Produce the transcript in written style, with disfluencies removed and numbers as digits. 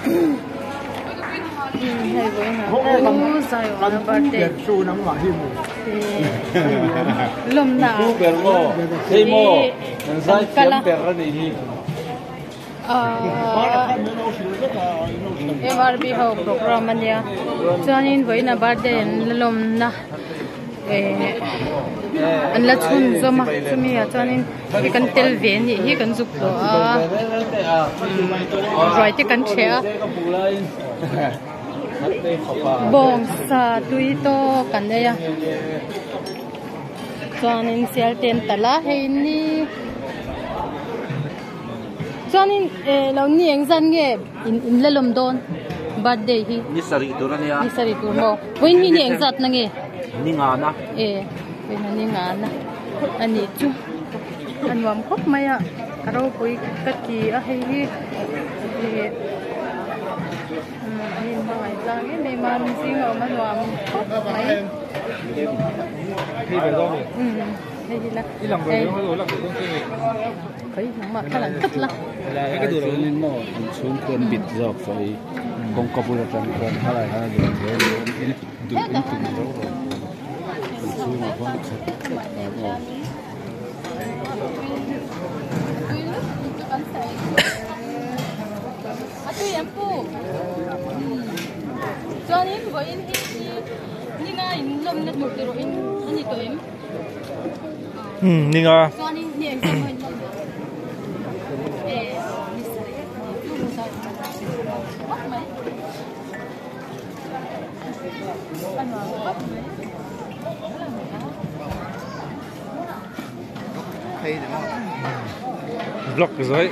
hay với nó cũng dài quá nó bát đấy lùm nào thế mô sai kiếm bẹt ra đi MRB học program anh ya cho nên với nó bát đấy lùm na anh là chun zo mà cho mình cho nên cái cần tel về nhỉ cái cần giúp đó rồi cái cần trẻ bong sa tui to kan đây à cho nên xe tiền tala hay ni cho nên lâu ni anh dân nghe in lên lồng đôn birthday hi ni sari tu ra nia ni sari tu mo với ni anh giật na nghe ni ngà na với nó ni ngà na anh ấy chú anh làm khóc mày à rồi cuối cái gì à hay hi nhìn mọi ra cái này mà xin ở mà làm mấy khi về đâu nhỉ hay gì là đi làm về nó rồi làm việc công ty phải mà cái là tất là cái đồ lên mỏ xuống cơn bịt dọc phải công cọp vừa trong cơn hay là đường về đường đâu rồi xuống mà không em phụ cho nên với anh như ngay lồng net một cái rồi anh gì tụi em ni ngà cho nên như anh xong rồi vlog rồi